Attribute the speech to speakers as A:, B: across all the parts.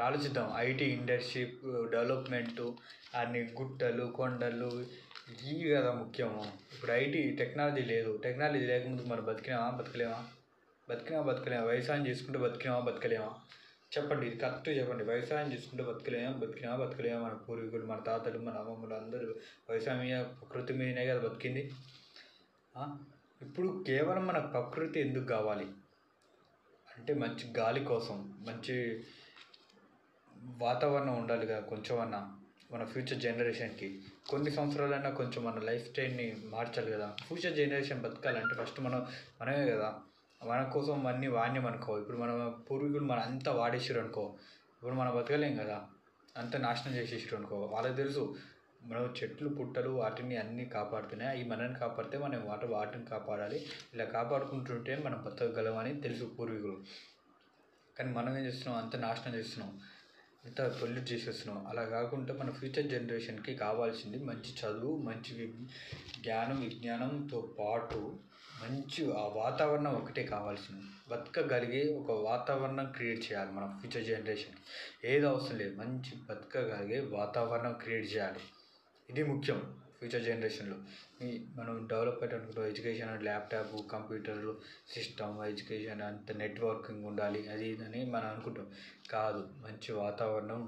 A: ఆలోచిద్దాం. IT industry development, అన్ని గుట్టలు, కొండలు ఇవి కదా ముఖ్యము. ఇప్పుడు ఐటీ టెక్నాలజీ లేదు. టెక్నాలజీ లేకముందు మనం బతికినామా? బతకలేమా? బతికినామా? బతకలేమా? వ్యవసాయం చేసుకుంటూ బతికినామా? బతకలేమా? చెప్పండి. ఇది కరెక్ట్‌గా చెప్పండి. వ్యవసాయం చేసుకుంటూ బతకలేమా? బతికినామా? బతకలేమా? మన పూర్వీకులు, మన తాతలు, మన అమ్మమ్మలు అందరూ వ్యవసాయం మీద, ప్రకృతి మీదనే కదా బతికింది. ఇప్పుడు కేవలం మన ప్రకృతి ఎందుకు కావాలి అంటే మంచి గాలి కోసం, మంచి వాతావరణం ఉండాలి కదా కొంచెమన్నా మన ఫ్యూచర్ జనరేషన్కి. కొన్ని సంవత్సరాలైనా కొంచెం మన లైఫ్ స్టైల్ని మార్చాలి కదా. ఫ్యూచర్ జనరేషన్ బతకాలంటే ఫస్ట్ మనమే కదా. మన కోసం అన్నీ వాడినాం అనుకో, ఇప్పుడు మన పూర్వీకులు మన అంతా వాడేసారు అనుకో, ఇప్పుడు మనం బతకలేం కదా. అంతా నాశనం చేసేసారు అనుకో. వాళ్ళకి తెలుసు మనం చెట్లు పుట్టలు వాటిని అన్నీ కాపాడుతున్నాయి, అవి మనల్ని కాపాడితే మనం వాటిని కాపాడాలి, ఇలా కాపాడుకుంటుంటే మనం బతకగలమని తెలుసు పూర్వీకులు. కానీ మనం ఏం చేస్తున్నాం, అంత నాశనం చేస్తున్నాం, అంతా పొల్యూట్ చేసేస్తున్నాం. అలా కాకుండా మన ఫ్యూచర్ జనరేషన్కి కావాల్సింది మంచి చదువు, మంచి జ్ఞానం, విజ్ఞానంతో పాటు మంచి ఆ వాతావరణం ఒకటే కావాల్సింది. బతకగలిగే ఒక వాతావరణం క్రియేట్ చేయాలి మన ఫ్యూచర్ జనరేషన్కి. ఏది అవసరం లేదు, మంచి బతకగలిగే వాతావరణం క్రియేట్ చేయాలి. ఇది ముఖ్యం ఫ్యూచర్ జనరేషన్లో. మనం డెవలప్ అయ్యేటప్పుడు ఎడ్యుకేషన్, ల్యాప్టాప్, కంప్యూటర్లు, సిస్టమ్, ఎడ్యుకేషన్ అంత నెట్వర్కింగ్ ఉండాలి, అది ఇదని మనం అనుకుంటాం. కాదు, మంచి వాతావరణం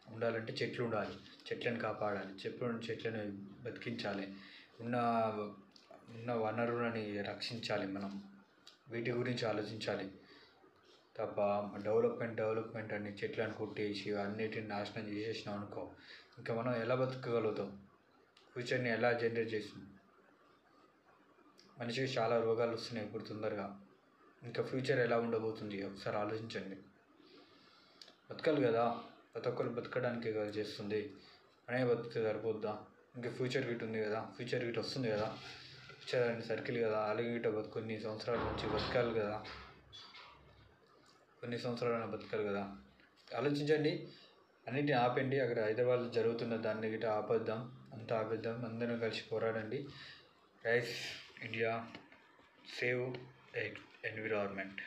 A: ఉండాలంటే చెట్లు ఉండాలి, చెట్లను కాపాడాలి, చెట్లను బతికించాలి, ఉన్న వనరులని రక్షించాలి. మనం వీటి గురించి ఆలోచించాలి తప్ప డెవలప్మెంట్ అని చెట్లను కొట్టేసి అన్నిటిని నాశనం చేసేసినాం అనుకో, ఇంకా మనం ఎలా బతకగలుగుతాం? ఫ్యూచర్ని ఎలా జనరేట్ చేస్తుంది? మనిషికి చాలా రోగాలు వస్తున్నాయి ఇప్పుడు తొందరగా. ఇంకా ఫ్యూచర్ ఎలా ఉండబోతుంది ఒకసారి ఆలోచించండి. బతకాలి కదా, ప్రతి ఒక్కరు బతకడానికే కదా చేస్తుంది. అనే బతికితే సరిపోద్దా? ఇంకా ఫ్యూచర్ గిట్ ఉంది కదా, ఫ్యూచర్ గిట్ వస్తుంది కదా. ఫ్యూచర్ అని సర్కిల్ కదా, అలాగే గిట్ట కొన్ని సంవత్సరాల నుంచి బతకాలి కదా, కొన్ని సంవత్సరాలైనా బతకాలి కదా. ఆలోచించండి, అన్నిటిని ఆపండి. అక్కడ హైదరాబాద్లో జరుగుతున్న దాన్ని గిట్ట ఆపేద్దాం, అంతా ఆపేద్దాం. అందరం కలిసి పోరాడండి. Rise India, save environment.